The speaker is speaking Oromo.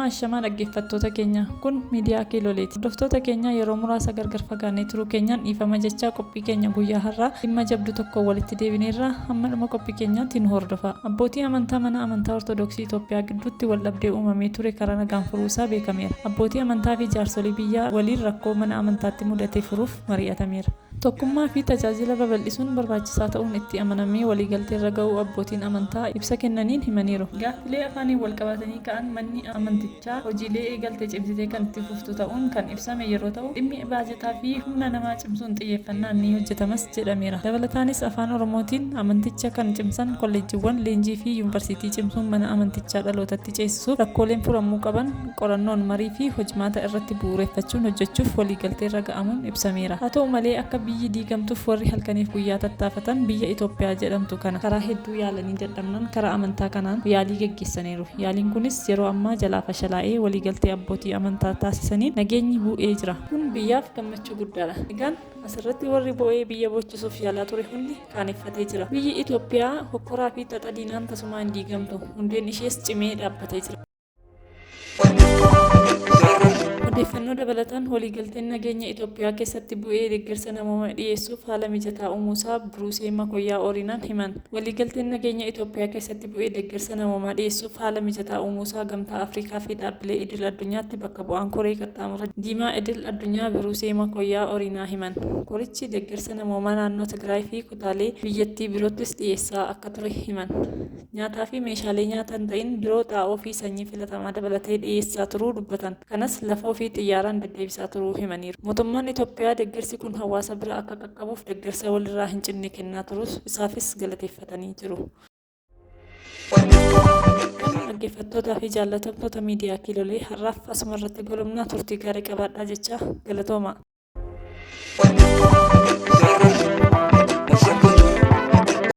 Ashama dhaggeeffattoota keenya kun miidiyaa Kiiloleeti. Hordoftoota keenya yeroo muraasa gargar fagaannee turuu keenyaan dhiifama jechaa qophii keenya guyyaa har'aa dhimma jabdu tokko walitti deebineerra hamma dhuma qophii keenyaatti nu hordofa. Abbootii amantaa mana amantaa Ortodoksii Itoophiyaa gidduutti waldhabdee uumamee ture karaa nagaan furuusaa beekameera. Abbootii amantaa fi jaarsolii biyyaa waliin rakkoo mana amantaatti mudate furuuf mari'atameera. Tokkummaa fi tajaajila babal'isuun barbaachisaa ta'uun itti amanamee waliigaltee irra ga'uu abbootiin amantaa ibsa kennaniin himaniiru. Gaaffilee afaaniin wal qabatanii ka'an manni amantichaa hojiilee eegalte cimsitee kan itti fuftu ta'uun kan ibsame yeroo ta'u dhimmi baajataa fi humna namaa cimsuun xiyyeeffannaan ni hojjetamas jedhameera. Dabalataanis afaan Oromootiin amanticha kan cimsan kolleejjiiwwan leenjii fi yuunivarsiitii cimsuun mana amantichaa dhalootatti ceesisuuf rakkooleen furamuu qaban qorannoon marii fi hojmaata irratti bu'uureffachuun hojjechuuf waliigaltee irra ga'amuun ibsameera. Haa ta'u malee akka biyyi diigamtuuf warri halkaniif guyyaa tattaafatan biyya Itoophiyaa jedhamtu kana karaa hedduu yaalanii dadhabnan karaa amantaa kanaan yaalii geggeessaniiru. Yaaliin kunis yeroo ammaa jalaa fashalaa'ee waliigaltee abbootii amantaa taasisaniin nageenyi bu'ee jira. Kun biyyaaf gammachuu guddaadha. Egaan asirratti warri bo'ee biyya bochisuuf yaalaa ture hundi kaaneffatee jira. Biyyi Itoophiyaa hokkoraa fi xaxadiinaan tasumaa hin diigamtu. Hundeen ishees cimee dhaabbatee jira. Odeeffannoo dabalataan waliigalteen nageenya Itoophiyaa keessatti bu'ee deeggarsa namoomaa dhiyeessuuf haala mijataa uumuusaa Biruusee Makoyyaa Oorinaan himan. Waliigalteen nageenya Itoophiyaa keessatti bu'ee deeggarsa namoomaa dhiyeessuuf haala mijataa uumuusaa gamtaa Afrikaa fi dhaabbilee idil addunyaatti bakka bu'aan koree qaxxaamura diimaa idil addunyaa Biruusee Makoyyaa Oorinaa himan. Korichi deeggarsa namoomaa naannoo Tigraay fi kutaalee biyyattii biroottis dhiyeessaa akka ture himan. Nyaataa fi meeshaalee nyaataa ta'in biroo xaa'oo fi sanyii filatamaa dabalatee dhiyeessaa turuu dubbatan. Kanas lafoo fi xiyyaaraan deddeebisaa turuu himaniiru. Mootummaan Itoophiyaa deeggarsi kun hawaasa bira akka qaqqabuuf deeggarsa walirraa hin cinne kennaa turus isaafis galateeffatanii jiru. Dhaggeeffattootaa fi jaallatamtoota miidiyaa Kiilolee har'aaf asuma irratti golomnaa turtii gaarii qabaadhaa jechaa galatooma.